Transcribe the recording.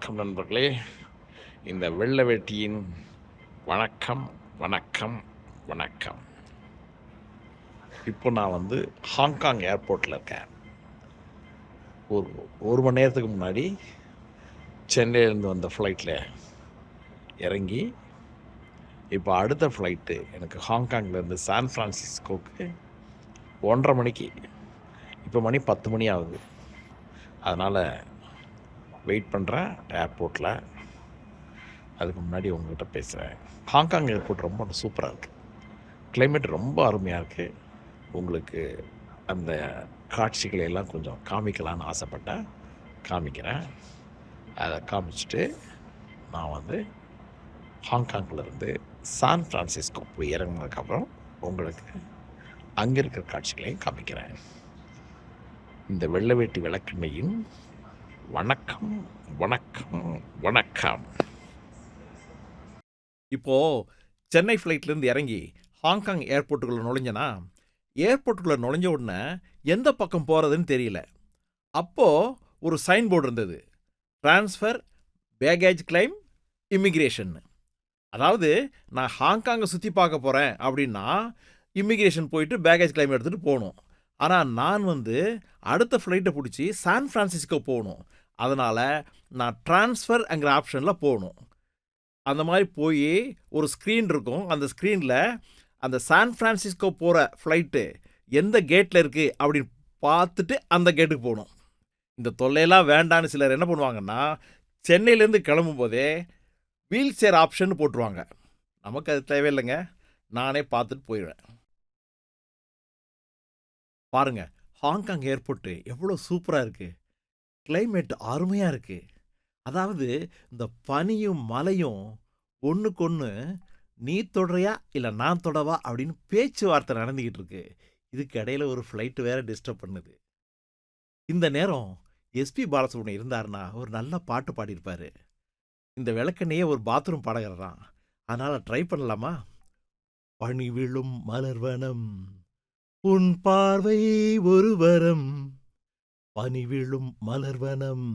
வணக்கம் நண்பர்களே. இந்த வெள்ளை வேட்டியின் வணக்கம் வணக்கம் வணக்கம். இப்போ நான் ஹாங்காங் ஏர்போர்ட்டில் இருக்கேன். ஒரு மணி நேரத்துக்கு முன்னாடி சென்னையிலேருந்து வந்த ஃப்ளைட்டில் இறங்கி இப்போ அடுத்த ஃப்ளைட்டு எனக்கு ஹாங்காங்லேருந்து சான் ஃப்ரான்சிஸ்கோவுக்கு 1:30 மணிக்கு. இப்போ மணி 10 மணி ஆகுது. அதனால் வெயிட் பண்ணுறேன் ஏர்போர்ட்டில். அதுக்கு முன்னாடி உங்கள்கிட்ட பேசுகிறேன். ஹாங்காங் ஏர்போர்ட் ரொம்ப சூப்பராக இருக்குது. கிளைமேட் ரொம்ப அருமையாக இருக்குது. உங்களுக்கு அந்த காட்சிகளை எல்லாம் கொஞ்சம் காமிக்கலான்னு ஆசைப்பட்டேன். காமிக்கிறேன். அதை காமிச்சிட்டு நான் ஹாங்காங்கிலேருந்து சான் ஃப்ரான்சிஸ்கோ போய் இறங்கினதுக்கப்புறம் உங்களுக்கு அங்கே இருக்கிற காட்சிகளையும் காமிக்கிறேன். இந்த வெள்ளை வேட்டி விளக்கெண்ணையின் வணக்கம் வணக்கம் வணக்கம். இப்போது சென்னை ஃப்ளைட்லேருந்து இறங்கி ஹாங்காங் ஏர்போர்ட்டுக்குள்ளே நுழைஞ்சனா, ஏர்போர்ட்டுக்குள்ளே நுழைஞ்ச உடனே எந்த பக்கம் போகிறதுன்னு தெரியல. அப்போது ஒரு சைன் போர்டு இருந்தது, ட்ரான்ஸ்ஃபர் பேகேஜ் கிளைம் இமிக்ரேஷன். அதாவது நான் ஹாங்காங்கை சுற்றி பார்க்க போகிறேன் அப்படின்னா இமிக்ரேஷன் போயிட்டு பேகேஜ் கிளைம் எடுத்துகிட்டு போகணும். ஆனால் நான் அடுத்த ஃப்ளைட்டை பிடிச்சி சான் ஃப்ரான்சிஸ்கோ போகணும். அதனால் நான் ட்ரான்ஸ்ஃபர்ங்கிற ஆப்ஷனில் போகணும். அந்த மாதிரி போய் ஒரு ஸ்க்ரீன் இருக்கும். அந்த ஸ்க்ரீனில் அந்த சான் ஃப்ரான்சிஸ்கோ போகிற ஃப்ளைட்டு எந்த கேட்டில் இருக்குது அப்படின்னு பார்த்துட்டு அந்த கேட்டுக்கு போகணும். இந்த தொல்லையெல்லாம் வேண்டான்னு சிலர் என்ன பண்ணுவாங்கன்னா, சென்னையிலேருந்து கிளம்பும் போதே வீல் சேர் ஆப்ஷன் போட்டுருவாங்க. நமக்கு அது தேவையில்லைங்க, நானே பார்த்துட்டு போயிடுவேன். பாருங்கள், ஹாங்காங் ஏர்போர்ட்டு எவ்வளோ சூப்பராக இருக்குது. கிளைமேட் அருமையாக இருக்குது. அதாவது இந்த பனியும் மலையும் ஒன்றுக்கொன்று நீ தொடறியா இல்லை நான் தொடவா அப்படின்னு பேச்சுவார்த்தை நடந்துக்கிட்டு இருக்கு. இதுக்கு இடையில ஒரு ஃப்ளைட்டு வேறு டிஸ்டர்ப் பண்ணுது. இந்த நேரம் எஸ்பி பாலசுப்ரமணியம் இருந்தாருன்னா ஒரு நல்ல பாட்டு பாடியிருப்பார். இந்த விளக்கெண்ணையே ஒரு பாத்ரூம் பாடகர் தான். அதனால் ட்ரை பண்ணலாமா? பனி விழும் மலர்வனம், உன் பார்வை ஒரு வரம், பனி விழும் மலர்வனம்.